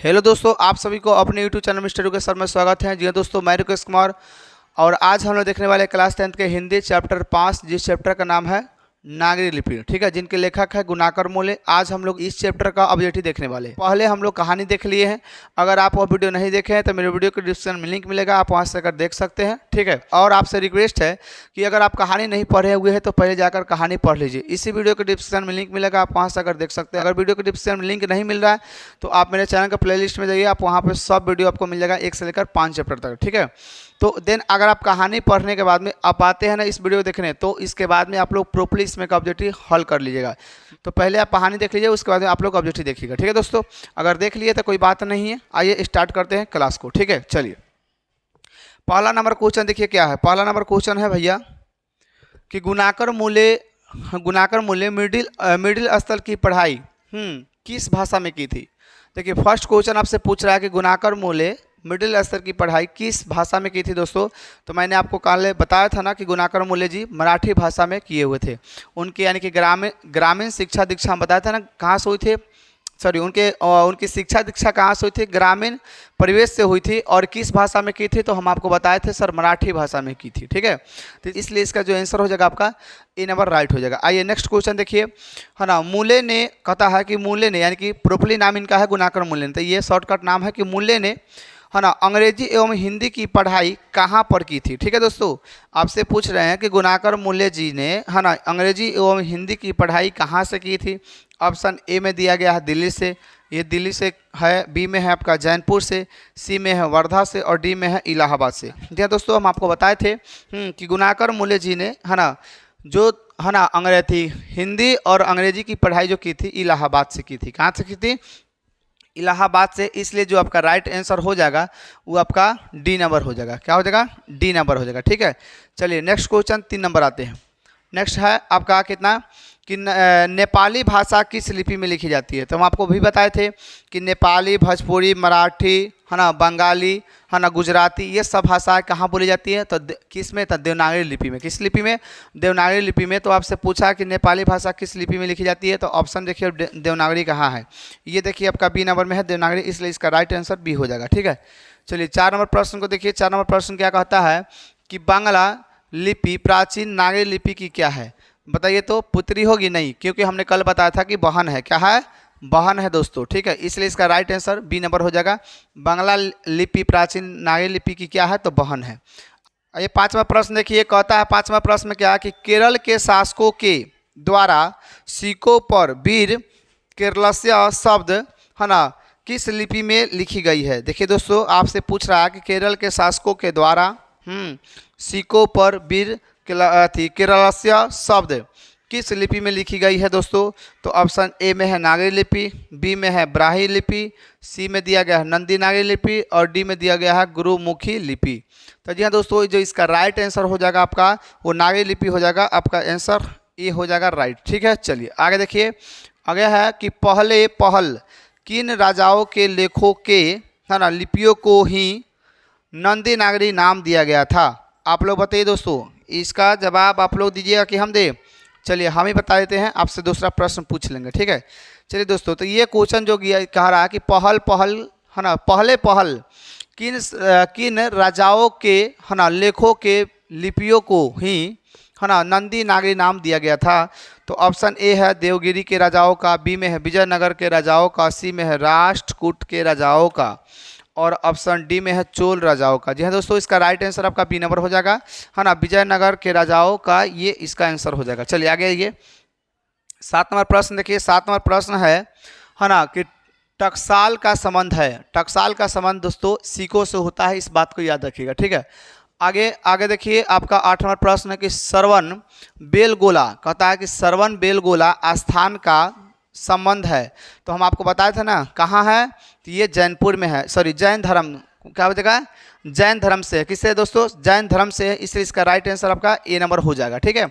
Hello दोस्तों, आप सभी को अपने YouTube channel mister Rukesh sir में स्वागत है। जी हाँ दोस्तों, मैं रुकेश कुमार और आज हम लोग देखने वाले क्लास 10th के हिंदी चैप्टर 5, जिस चैप्टर का नाम है नागरी लिपि। ठीक है, जिनके लेखक है गुनाकर मोले। आज हम लोग इस चैप्टर का ऑब्जेक्टिव देखने वाले हैं। पहले हम लोग कहानी देख लिए हैं। अगर आप वो वीडियो नहीं देखे हैं तो मेरे वीडियो के डिस्क्रिप्शन में लिंक मिलेगा, आप वहां से अगर देख सकते हैं। ठीक है, और आपसे रिक्वेस्ट है कि अगर आप कहानी नहीं पढ़े हुए हैं तो पहले जाकर कहानी पढ़ लीजिए। इसी वीडियो के डिस्क्रिप्शन में लिंक मिलेगा, आप वहां से अगर देख सकते हैं। अगर वीडियो के डिस्क्रिप्शन में लिंक नहीं मिल रहा है तो आप मेरे चैनल का प्लेलिस्ट में जाइए, आप वहाँ पर सब वीडियो आपको मिल जाएगा 1 से लेकर 5 चैप्टर तक। ठीक है, तो देन अगर आप कहानी पढ़ने के बाद में आप आते हैं ना इस वीडियो देखने, तो इसके बाद में आप लोग प्रॉपर्ली इसमें का ऑब्जेक्टिव हल कर लीजिएगा। तो पहले आप कहानी देख लीजिए, उसके बाद में आप लोग ऑब्जेक्टिव देखिएगा। ठीक है दोस्तों, अगर देख लिए तो कोई बात नहीं है। आइए स्टार्ट करते हैं क्लास को। ठीक है, चलिए पहला नंबर क्वेश्चन देखिए क्या है। पहला नंबर क्वेश्चन है भैया कि गुनाकर मूल्य मिडिल स्तर की पढ़ाई किस भाषा में की थी। देखिए फर्स्ट क्वेश्चन आपसे पूछ रहा है कि गुनाकर मूल्य मिडिल स्तर की पढ़ाई किस भाषा में की थी दोस्तों। तो मैंने आपको कल बताया था ना कि गुनाकर मूल्य जी मराठी भाषा में किए हुए थे। उनके यानी कि ग्रामीण शिक्षा दीक्षा हम बताया था ना कहाँ से हुई थी, उनकी शिक्षा दीक्षा कहाँ से हुई थी, ग्रामीण परिवेश से हुई थी। और किस भाषा में की थी तो हम आपको बताए थे सर मराठी भाषा में की थी। ठीक है, तो इसलिए इसका जो आंसर हो जाएगा आपका ए नंबर राइट हो जाएगा। आइए नेक्स्ट क्वेश्चन देखिए, है ना। मूल्य ने कहता है कि मूल्य ने यानी कि प्रॉपर्ली नाम इनका है गुनाकर मूल्य ने, तो ये शॉर्टकट नाम है कि मूल्य ने, है ना, अंग्रेजी एवं हिंदी की पढ़ाई कहाँ पर की थी। ठीक है दोस्तों, आपसे पूछ रहे हैं कि गुनाकर मूल्य जी ने, है ना, अंग्रेजी एवं हिंदी की पढ़ाई कहाँ से की थी। ऑप्शन ए में दिया गया है दिल्ली से, ये दिल्ली से है। बी में है आपका जैनपुर से, सी में है वर्धा से और डी में है इलाहाबाद से। जी दोस्तों, हम आपको बताए थे कि गुनाकर मूल्य जी ने, है ना, जो है ना अंग्रेजी हिंदी और अंग्रेजी की पढ़ाई जो की थी इलाहाबाद से की थी। कहाँ से की थी, इलाहाबाद से। इसलिए जो आपका राइट आंसर हो जाएगा वो आपका डी नंबर हो जाएगा। क्या हो जाएगा, डी नंबर हो जाएगा। ठीक है, चलिए नेक्स्ट क्वेश्चन 3 नंबर आते हैं। नेक्स्ट है आपका कितना कि नेपाली भाषा किस लिपि में लिखी जाती है। तो हम आपको भी बताए थे कि नेपाली, भोजपुरी, मराठी, है ना, बंगाली, है ना, गुजराती, ये सब भाषाएं कहाँ बोली जाती है तो किस में, तो देवनागरी लिपि में। किस लिपि में, देवनागरी लिपि में। तो आपसे पूछा कि नेपाली भाषा किस लिपि में लिखी जाती है, तो ऑप्शन देखिए देवनागरी कहाँ है, ये देखिए आपका बी नंबर में है देवनागरी, इसलिए इसका राइट आंसर बी हो जाएगा। ठीक है, चलिए 4 नंबर प्रश्न को देखिए। 4 नंबर प्रश्न क्या कहता है कि बांग्ला लिपि प्राचीन नागरी लिपि की क्या है। बताइए तो पुत्री होगी नहीं, क्योंकि हमने कल बताया था कि बहन है। क्या है, बहन है दोस्तों। ठीक है, इसलिए इसका राइट आंसर बी नंबर हो जाएगा। बांग्ला लिपि प्राचीन नागरी लिपि की क्या है तो बहन है। ये 5वां प्रश्न देखिए, कहता है 5वां प्रश्न में क्या है कि केरल के शासकों के द्वारा सिक्कों पर वीर केरलस्य शब्द, है ना, किस लिपि में लिखी गई है। देखिए दोस्तों, आपसे पूछ रहा है कि केरल के शासकों के द्वारा सिक्कों पर वीर केरलस्य शब्द किस लिपि में लिखी गई है दोस्तों। तो ऑप्शन ए में है नागरी लिपि, बी में है ब्राह्मी लिपि, सी में दिया गया है नंदी नागरी लिपि और डी में दिया गया है गुरुमुखी लिपि। तो जी हाँ दोस्तों, जो इसका राइट आंसर हो जाएगा आपका वो नागरी लिपि हो जाएगा। आपका आंसर ए हो जाएगा राइट। ठीक है, चलिए आगे देखिए। आगे है कि पहल किन राजाओं के लेखों के, है ना, लिपियों को ही नंदी नागरी नाम दिया गया था। आप लोग बताइए दोस्तों, इसका जवाब आप लोग दीजिएगा कि हम दे। चलिए हम ही बता देते हैं, आपसे दूसरा प्रश्न पूछ लेंगे। ठीक है, चलिए दोस्तों, तो ये क्वेश्चन जो कह रहा है कि पहल, है ना, पहल किन राजाओं के, है ना, लेखों के लिपियों को ही, है ना, नंदी नागरी नाम दिया गया था। तो ऑप्शन ए है देवगिरी के राजाओं का, बी में है विजयनगर के राजाओं का, सी में है राष्ट्रकूट के राजाओं का और ऑप्शन डी में है चोल राजाओं का। जी हाँ दोस्तों, इसका राइट आंसर आपका बी नंबर हो जाएगा, है ना, विजयनगर के राजाओं का, ये इसका आंसर हो जाएगा। चलिए आगे ये 7 नंबर प्रश्न देखिए। 7 नंबर प्रश्न है ना, कि टकसाल का संबंध है। टकसाल का संबंध दोस्तों सिक्कों से होता है, इस बात को याद रखिएगा। ठीक है, आगे देखिए आपका 8 नंबर प्रश्न है कि श्रवण बेलगोला, कहता है कि श्रवण बेलगोला स्थान का संबंध है। तो हम आपको बताए थे ना कहाँ है, तो ये जैनपुर में है। सॉरी, जैन धर्म, क्या हो जाएगा, जैन धर्म से। किससे दोस्तों, जैन धर्म से, इसलिए इसका राइट आंसर आपका ए नंबर हो जाएगा। ठीक है,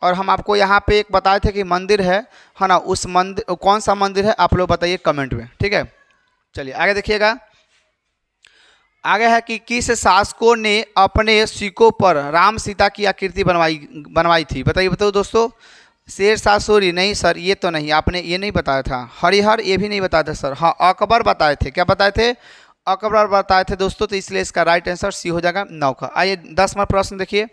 और हम आपको यहाँ पे एक बताए थे कि मंदिर है ना, उस मंदिर कौन सा मंदिर है आप लोग बताइए कमेंट में। ठीक है, चलिए आगे देखिएगा। आगे है कि किस शासकों ने अपने सिक्कों पर राम सीता की आकृति बनवाई थी। बताइए दोस्तों, शेरशाह सूरी नहीं सर, ये तो नहीं, आपने ये नहीं बताया था। हरिहर ये भी नहीं बताया था सर। हाँ अकबर बताए थे, क्या बताए थे? अकबर बताए थे दोस्तों, तो इसलिए इसका राइट आंसर सी हो जाएगा नौका। आइए 10वां प्रश्न देखिए।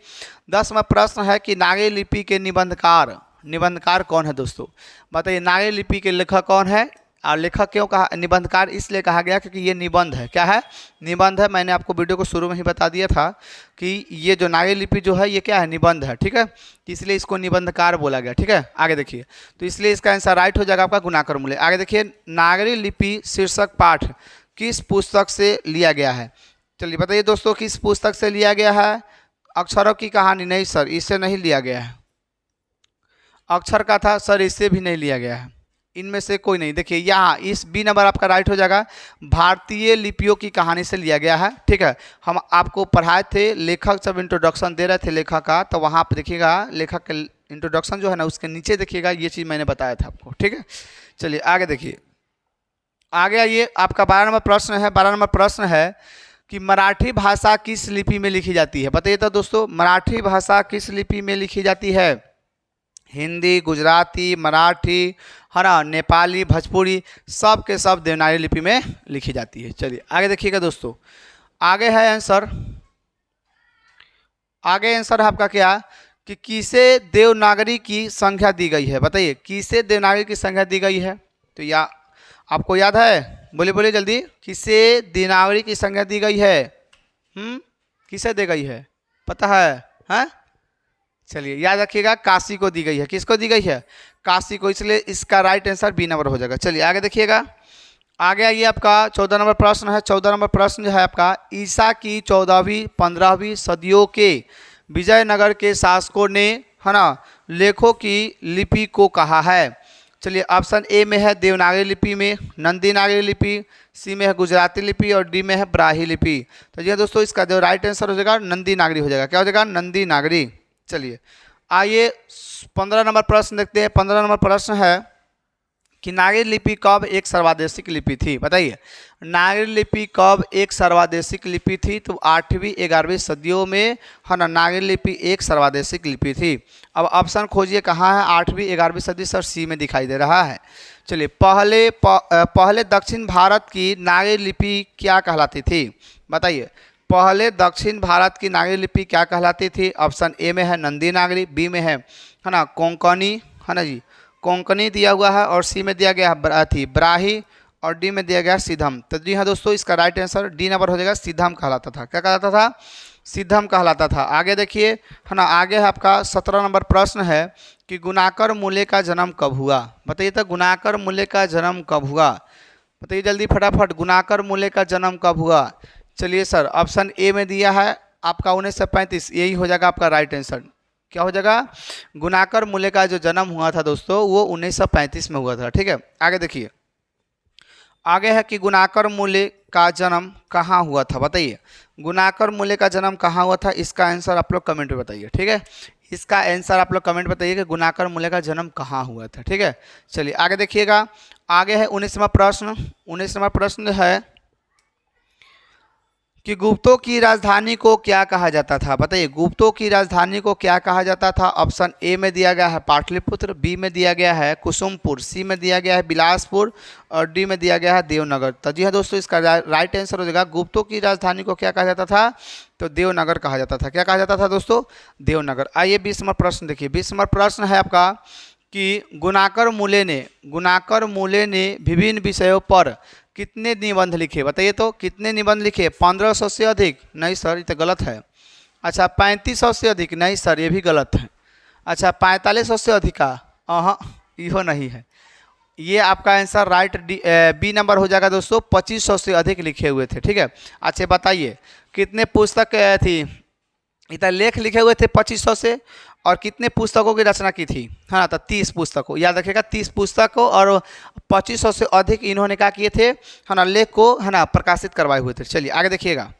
10वां प्रश्न है कि नागरी लिपि के निबंधकार कौन है दोस्तों? बताइए नागरी लिपि के लेखक कौन है? और लेखक क्यों कहा निबंधकार इसलिए कहा गया क्योंकि ये निबंध है। क्या है? निबंध है। मैंने आपको वीडियो को शुरू में ही बता दिया था कि ये जो नागरी लिपि जो है ये क्या है? निबंध है। ठीक है, इसलिए इसको निबंधकार बोला गया। ठीक है, आगे देखिए, तो इसलिए इसका आंसर राइट हो जाएगा आपका गुणाकर मूल्य। आगे देखिए, नागरी लिपि शीर्षक पाठ किस पुस्तक से लिया गया है? चलिए बताइए दोस्तों, किस पुस्तक से लिया गया है? अक्षरों की कहानी नहीं सर, इससे नहीं लिया गया है। अक्षर का था सर, इससे भी नहीं लिया गया है। इनमें से कोई नहीं। देखिए यहाँ इस बी नंबर आपका राइट हो जाएगा। भारतीय लिपियों की कहानी से लिया गया है। ठीक है, हम आपको पढ़ाए थे, लेखक जब इंट्रोडक्शन दे रहे थे लेखक का, तो वहाँ पर देखिएगा लेखक के इंट्रोडक्शन जो है ना उसके नीचे देखिएगा ये चीज़ मैंने बताया था आपको। ठीक है, चलिए आगे देखिए। आगे आइए, आपका 12 नंबर प्रश्न है। 12 नंबर प्रश्न है कि मराठी भाषा किस लिपि में लिखी जाती है? बताइए तो दोस्तों, मराठी भाषा किस लिपि में लिखी जाती है? हिंदी, गुजराती, मराठी, है ना, नेपाली, भोजपुरी, सब के सब देवनागरी लिपि में लिखी जाती है। चलिए आगे देखिएगा दोस्तों, आगे है आंसर। आगे आंसर है आपका क्या कि किसे देवनागरी की संख्या दी गई है? बताइए किसे देवनागरी की संख्या दी गई है? तो या आपको याद है? बोलिए बोलिए जल्दी, किसे देवनागरी की संख्या दी गई है? किसे दी गई है? पता है? हैं? चलिए याद रखिएगा, काशी को दी गई है। किसको दी गई है? काशी को, इसलिए इसका राइट आंसर बी नंबर हो जाएगा। चलिए आगे देखिएगा। आगे आइए, आपका 14 नंबर प्रश्न है। 14 नंबर प्रश्न जो है आपका, ईसा की 14वीं 15वीं सदियों के विजयनगर के शासकों ने, है ना, लेखों की लिपि को कहा है। चलिए ऑप्शन ए में है देवनागरी लिपि में नंदी नागरी लिपि, सी में है गुजराती लिपि और डी में है ब्राही लिपि। तो जी दोस्तों, इसका जो राइट आंसर हो जाएगा नंदी नागरी हो जाएगा। क्या हो जाएगा? नंदी नागरी। चलिए आइए 15 नंबर प्रश्न देखते हैं। 15 नंबर प्रश्न है कि नागरी लिपि कब एक सर्वादेशिक लिपि थी? बताइए नागरी लिपि कब एक सर्वादेशिक लिपि थी? तो 8वीं 11वीं सदियों में, है ना, नागरी लिपि एक सर्वादेशिक लिपि थी। अब ऑप्शन खोजिए कहाँ है? 8वीं 11वीं सदी सर, सी में दिखाई दे रहा है। चलिए पहले दक्षिण भारत की नागरी लिपि क्या कहलाती थी? बताइए पहले दक्षिण भारत की नागरी लिपि क्या कहलाती थी? ऑप्शन ए में है नंदी नागरी, बी में है ना कोंकणी, है ना जी, कोंकणी दिया हुआ है, और सी में दिया गया है ब्राही, और डी में दिया गया सिद्धम। तो जी हाँ दोस्तों, इसका राइट आंसर डी नंबर हो जाएगा, सिद्धम कहलाता था। क्या कहलाता था? सिद्धम कहलाता था। आगे देखिए, है ना, आगे है आपका 17 नंबर प्रश्न है कि गुणाकर मूल्य का जन्म कब हुआ? बताइए तो गुणाकर मूल्य का जन्म कब हुआ? बताइए जल्दी फटाफट, गुणाकर मूल्य का जन्म कब हुआ? चलिए सर, ऑप्शन ए में दिया है आपका 1935, यही हो जाएगा आपका राइट आंसर। क्या हो जाएगा? गुणाकर मूल्य का जो जन्म हुआ था दोस्तों वो 1935 में हुआ था। ठीक है, आगे देखिए। आगे है कि गुणाकर मूल्य का जन्म कहाँ हुआ था? बताइए गुणाकर मूल्य का जन्म कहाँ हुआ था? इसका आंसर आप लोग कमेंट में बताइए। ठीक है, इसका आंसर आप लोग कमेंट बताइए कि गुणाकर मूल्य का जन्म कहाँ हुआ था। ठीक है, चलिए आगे देखिएगा। आगे है 19वां प्रश्न। 19वां प्रश्न है कि गुप्तों की राजधानी को क्या कहा जाता था? बताइए गुप्तों की राजधानी को क्या कहा जाता था? ऑप्शन ए में दिया गया है पाटलिपुत्र, बी में दिया गया है कुसुमपुर, सी में दिया गया है बिलासपुर, और डी में दिया गया है देवनगर। तो जी हाँ दोस्तों, इसका राइट आंसर हो जाएगा गुप्तों की राजधानी को क्या कहा जाता था? तो देवनगर कहा जाता था। क्या कहा जाता था दोस्तों? देवनगर। आइए 20 नंबर प्रश्न देखिए। 20 नंबर प्रश्न है आपका कि गुणाकर मूल्य ने विभिन्न विषयों पर कितने निबंध लिखे? बताइए तो कितने निबंध लिखे? 1500 से अधिक? नहीं सर, ये तो गलत है। अच्छा 3500 से अधिक? नहीं सर, ये भी गलत है। अच्छा 4500 से अधिक का? हाँ, यो नहीं है। ये आपका आंसर राइट बी नंबर हो जाएगा दोस्तों, 2500 से अधिक लिखे हुए थे। ठीक है, अच्छा बताइए कितने पुस्तक थी? इतना लेख लिखे हुए थे 2500 से, और कितने पुस्तकों की रचना की थी? हाँ, तो 30 पुस्तकों। याद रखिएगा 30 पुस्तकों, और 2500 से अधिक इन्होंने क्या किए थे? है ना, लेख को, है ना, प्रकाशित करवाए हुए थे। चलिए आगे देखिएगा।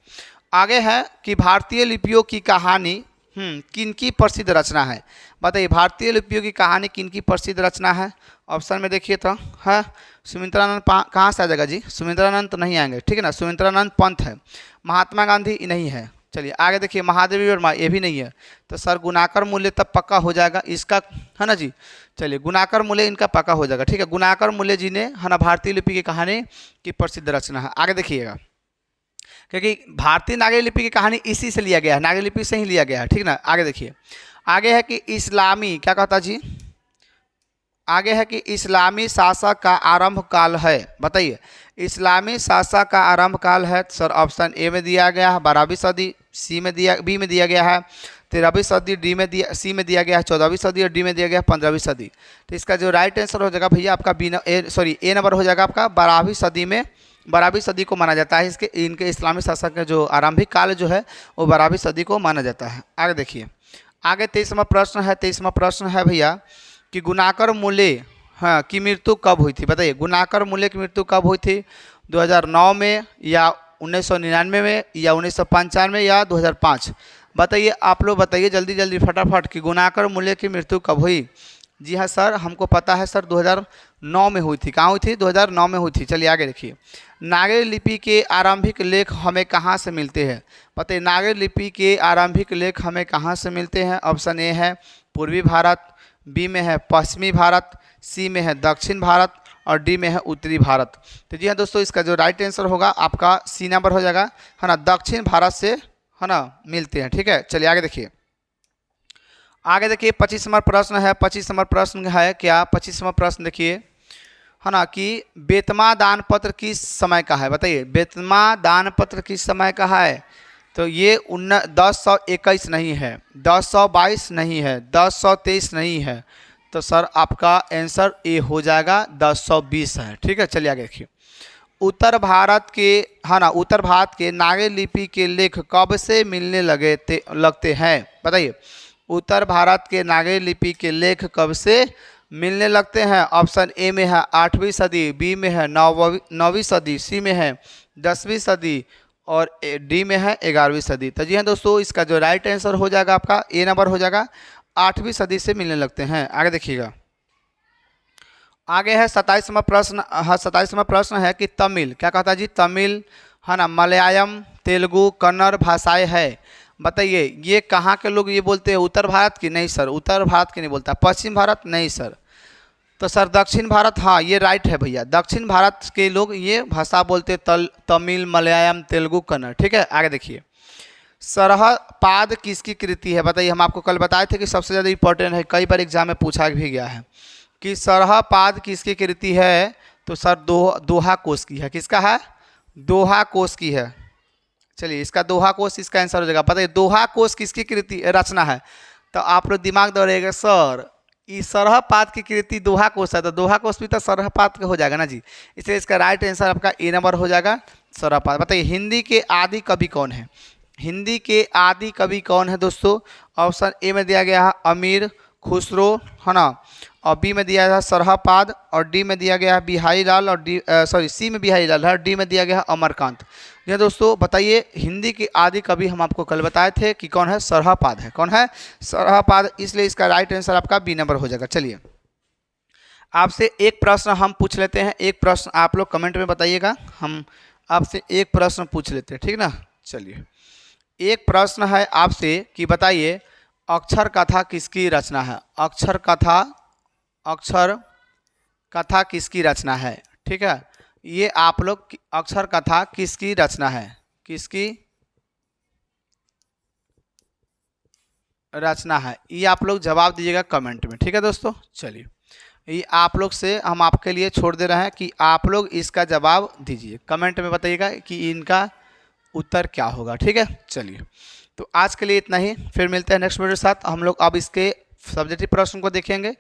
आगे है कि भारतीय लिपियों की कहानी किनकी प्रसिद्ध रचना है? बताइए भारतीय लिपियों की कहानी किनकी प्रसिद्ध रचना है? ऑप्शन में देखिए तो है सुमित्रानंद। कहाँ से आ जाएगा जी? सुमित्रानंद तो नहीं आएंगे। ठीक है ना, सुमित्रानंद पंत है। महात्मा गांधी नहीं है। चलिए आगे देखिए, महादेवी वर्मा ये भी नहीं है। तो सर गुणाकर मूल्य तब पक्का हो जाएगा इसका, है ना जी। चलिए गुणाकर मूल्य इनका पक्का हो जाएगा, ठीक है। गुणाकर मूल्य जी ने, है ना, भारतीय लिपि की कहानी की प्रसिद्ध रचना है। आगे देखिएगा, क्योंकि भारतीय नागरी लिपि की कहानी इसी से लिया गया है, नागरी लिपि से ही लिया गया है, ठीक ना। आगे देखिए, आगे है कि इस्लामी, क्या कहता जी, आगे है कि इस्लामी शासक का आरंभ काल है। बताइए, इस्लामी शासक का आरंभ काल है। सर ऑप्शन ए में दिया गया है 12वीं सदी, सी में दिया, बी में दिया गया है 13वीं सदी, डी में दिया, सी में दिया गया है 14वीं सदी और डी में दिया गया है 15वीं सदी। तो इसका जो राइट आंसर हो जाएगा भैया आपका बी, ए नंबर हो जाएगा आपका 12वीं सदी में, 12वीं सदी को माना जाता है। इसके इनके इस्लामी शासक का जो आरंभिक काल जो है वो 12वीं सदी को माना जाता है। आगे देखिए, आगे 23वां प्रश्न है। 23वां प्रश्न है भैया कि गुणाकर मूल्य, हाँ, की मृत्यु कब हुई थी। बताइए, गुणाकर मूल्य की मृत्यु कब हुई थी, 2009 में या 1999 में या 1995 या 2005। बताइए आप लोग, बताइए जल्दी जल्दी फटाफट कि गुणाकर मूल्य की मृत्यु कब हुई। जी हाँ सर, हमको पता है सर 2009 में हुई थी। कहाँ हुई थी, 2009 में हुई थी। चलिए आगे देखिए, नागरी लिपि के आरंभिक लेख हमें कहाँ से मिलते हैं। बताइए, नागरी लिपि के आरंभिक लेख हमें कहाँ से मिलते हैं। ऑप्शन ए है पूर्वी भारत, बी में है पश्चिमी भारत, सी में है दक्षिण भारत और डी में है उत्तरी भारत। तो जी हाँ दोस्तों, इसका जो राइट आंसर होगा आपका सी नंबर हो जाएगा, है ना, दक्षिण भारत से, है ना, मिलते हैं, ठीक है। चलिए आगे देखिए, आगे देखिए 25वां प्रश्न है। 25वां प्रश्न है क्या, 25वां प्रश्न देखिए, है ना, कि बेतमा दान पत्र किस समय का है। बताइए, बेतमा दान पत्र किस समय का है। तो ये 1021 नहीं है, 1022 नहीं है, 1023 नहीं है। तो सर आपका आंसर ए हो जाएगा 1020 है, ठीक है। चलिए आगे देखिए, उत्तर भारत के, है ना, उत्तर भारत के नागरी लिपि के लेख कब से मिलने लगते हैं। बताइए, उत्तर भारत के नागरी लिपि के लेख कब से मिलने लगते हैं। ऑप्शन ए में है 8वीं सदी, बी में है 9वीं सदी, सी में है 10वीं सदी और डी में है 11वीं सदी। तो जी हाँ दोस्तों, इसका जो राइट आंसर हो जाएगा आपका ए नंबर हो जाएगा, 8वीं सदी से मिलने लगते हैं। आगे देखिएगा, आगे है 27वां प्रश्न। हाँ, 27वां प्रश्न है कि तमिल, क्या कहता है जी, तमिल, है ना, मलयालम, तेलुगु, कन्नड़ भाषाएं है। बताइए, ये कहाँ के लोग ये बोलते हैं, उत्तर भारत की। नहीं सर, उत्तर भारत की नहीं बोलता। पश्चिम भारत, नहीं सर। तो सर दक्षिण भारत, हाँ ये राइट है भैया, दक्षिण भारत के लोग ये भाषा बोलते हैं, तमिल, मलयालम, तेलुगु, कन्नड़, ठीक है। आगे देखिए, सरहपाद किसकी कृति है। बताइए, हम आपको कल बताए थे कि सबसे ज़्यादा इंपॉर्टेंट है, कई बार एग्जाम में पूछा भी गया है कि सरहपाद किसकी कृति है। तो सर दोहा कोश की है। किसका है, दोहा कोश की है। चलिए, इसका दोहा कोश इसका आंसर हो जाएगा। बताइए, दोहा कोश किसकी कृति रचना है। तो आप लोग दिमाग दौड़ेगा, सर ये सरहपाद की कृति दोहा कोश है, तो दोहा कोश भी तो सरहपाद का हो जाएगा ना जी। इसलिए इसका राइट आंसर आपका ए नंबर हो जाएगा, सरहपाद। बताइए, हिंदी के आदि कवि कौन है। हिंदी के आदि कवि कौन है दोस्तों। ऑप्शन ए में दिया गया है अमीर खुसरो, है ना, और बी में दिया गया है सरहपाद और डी में दिया गया है बिहारी लाल और सी में बिहारी लाल है और डी में दिया गया है अमरकांत। जी दोस्तों, बताइए, हिंदी के आदि कवि हम आपको कल बताए थे कि कौन है, सरहपाद है। कौन है, सरहपाद। इसलिए इसका राइट आंसर आपका बी नंबर हो जाएगा। चलिए, आपसे एक प्रश्न हम पूछ लेते हैं, एक प्रश्न आप लोग कमेंट में बताइएगा, हम आपसे एक प्रश्न पूछ लेते हैं, ठीक ना। चलिए, एक प्रश्न है आपसे कि बताइए, अक्षर कथा किसकी रचना है। अक्षर कथा किसकी रचना है, ठीक है। ये आप लोग, अक्षर कथा किसकी रचना है, किसकी रचना है, ये आप लोग जवाब दीजिएगा कमेंट में, ठीक है दोस्तों। चलिए, ये आप लोग से हम आपके लिए छोड़ दे रहे हैं कि आप लोग इसका जवाब दीजिए, कमेंट में बताइएगा कि इनका उत्तर क्या होगा, ठीक है। चलिए, तो आज के लिए इतना ही, फिर मिलते हैं नेक्स्ट वीडियो के साथ। हम लोग अब इसके सब्जेक्टिव प्रश्न को देखेंगे।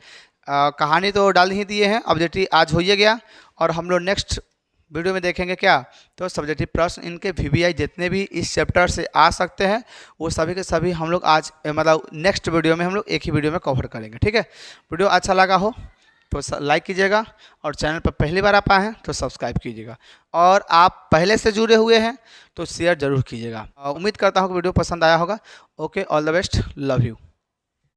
कहानी तो डाल ही दिए हैं, ऑब्जेक्टिव आज हो ही गया, और हम लोग नेक्स्ट वीडियो में देखेंगे क्या, तो सब्जेक्टिव प्रश्न इनके वीवीआई जितने भी इस चैप्टर से आ सकते हैं वो सभी के सभी हम लोग आज, मतलब नेक्स्ट वीडियो में हम लोग एक ही वीडियो में कवर करेंगे, ठीक है। वीडियो अच्छा लगा हो तो लाइक कीजिएगा, और चैनल पर पहली बार आप आए हैं तो सब्सक्राइब कीजिएगा, और आप पहले से जुड़े हुए हैं तो शेयर जरूर कीजिएगा। उम्मीद करता हूँ कि वीडियो पसंद आया होगा। Okay, all the best, love you.